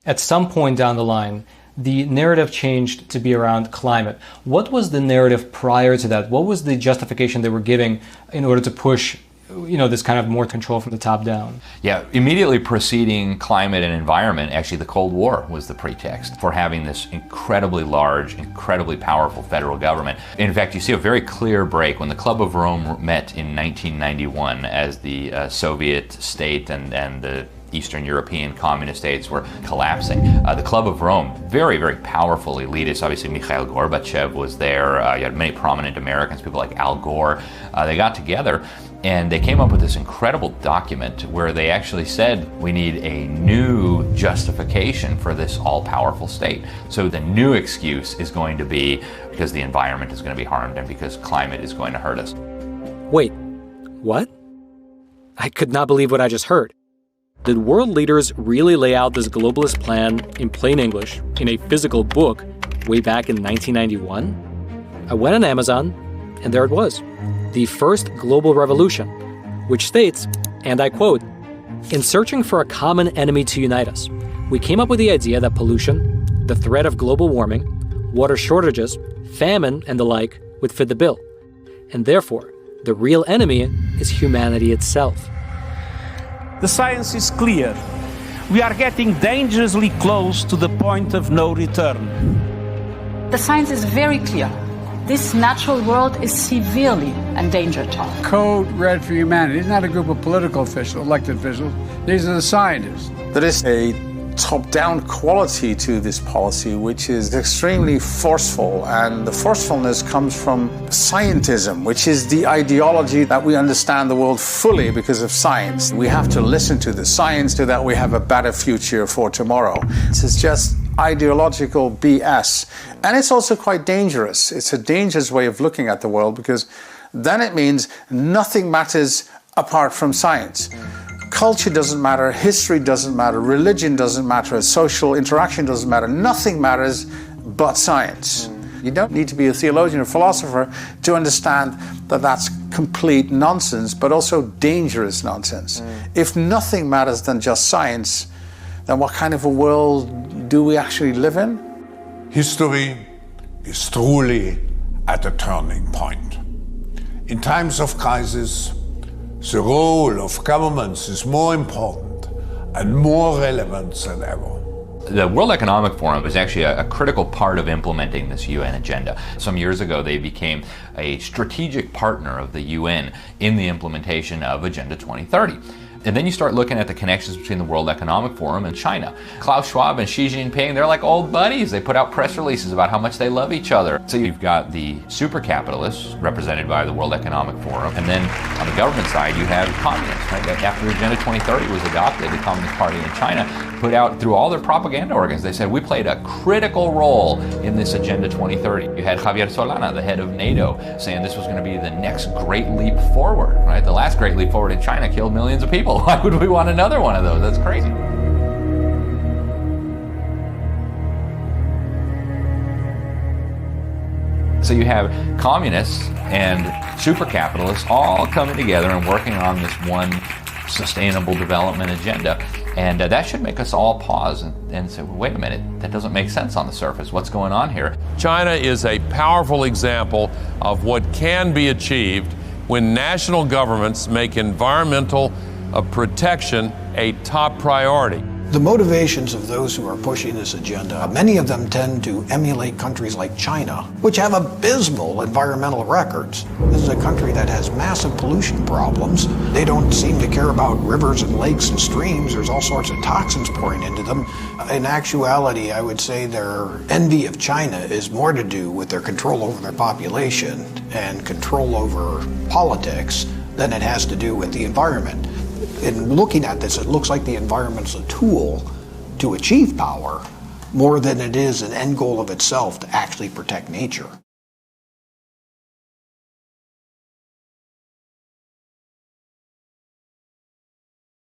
At some point down the line, the narrative changed to be around climate. What was the narrative prior to that? What was the justification they were giving in order to push, this kind of more control from the top down? Yeah, immediately preceding climate and environment, actually the Cold War was the pretext for having this incredibly large, incredibly powerful federal government. In fact, you see a very clear break when the Club of Rome met in 1991 as the Soviet state and the Eastern European communist states were collapsing. The Club of Rome, very, very powerful elitists. Obviously, Mikhail Gorbachev was there. You had many prominent Americans, people like Al Gore. They got together and they came up with this incredible document where they actually said we need a new justification for this all-powerful state. So the new excuse is going to be because the environment is going to be harmed and because climate is going to hurt us. Wait, what? I could not believe what I just heard. Did world leaders really lay out this globalist plan in plain English in a physical book way back in 1991? I went on Amazon, and there it was, The First Global Revolution, which states, and I quote, "In searching for a common enemy to unite us, we came up with the idea that pollution, the threat of global warming, water shortages, famine, and the like would fit the bill. And therefore, the real enemy is humanity itself." The science is clear. We are getting dangerously close to the point of no return. The science is very clear. This natural world is severely endangered. Code Red for Humanity is not a group of political officials, elected officials. These are the scientists. There is a top-down quality to this policy which is extremely forceful, and the forcefulness comes from scientism, which is the ideology that we understand the world fully because of science. We have to listen to the science so that we have a better future for tomorrow. This is just ideological BS, and it's also quite dangerous. It's a dangerous way of looking at the world because then it means nothing matters apart from science. Culture doesn't matter, history doesn't matter, religion doesn't matter, social interaction doesn't matter, nothing matters but science. You don't need to be a theologian or philosopher to understand that that's complete nonsense, but also dangerous nonsense. If nothing matters than just science, then what kind of a world do we actually live in? History is truly at a turning point. In times of crisis, the role of governments is more important and more relevant than ever. The World Economic Forum is actually a critical part of implementing this UN agenda. Some years ago, they became a strategic partner of the UN in the implementation of Agenda 2030. And then you start looking at the connections between the World Economic Forum and China. Klaus Schwab and Xi Jinping, they're like old buddies. They put out press releases about how much they love each other. So you've got the super capitalists represented by the World Economic Forum. And then on the government side, you have communists, right? After Agenda 2030 was adopted, the Communist Party in China put out through all their propaganda organs, they said, we played a critical role in this Agenda 2030. You had Javier Solana, the head of NATO, saying this was going to be the next great leap forward, right? The last great leap forward in China killed millions of people. Why would we want another one of those? That's crazy. So you have communists and super capitalists all coming together and working on this one sustainable development agenda. And that should make us all pause and say, well, wait a minute, that doesn't make sense on the surface. What's going on here? China is a powerful example of what can be achieved when national governments make environmental protection a top priority. The motivations of those who are pushing this agenda, many of them tend to emulate countries like China, which have abysmal environmental records. This is a country that has massive pollution problems. They don't seem to care about rivers and lakes and streams. There's all sorts of toxins pouring into them. In actuality, I would say their envy of China is more to do with their control over their population and control over politics than it has to do with the environment. In looking at this, it looks like the environment's a tool to achieve power more than it is an end goal of itself to actually protect nature.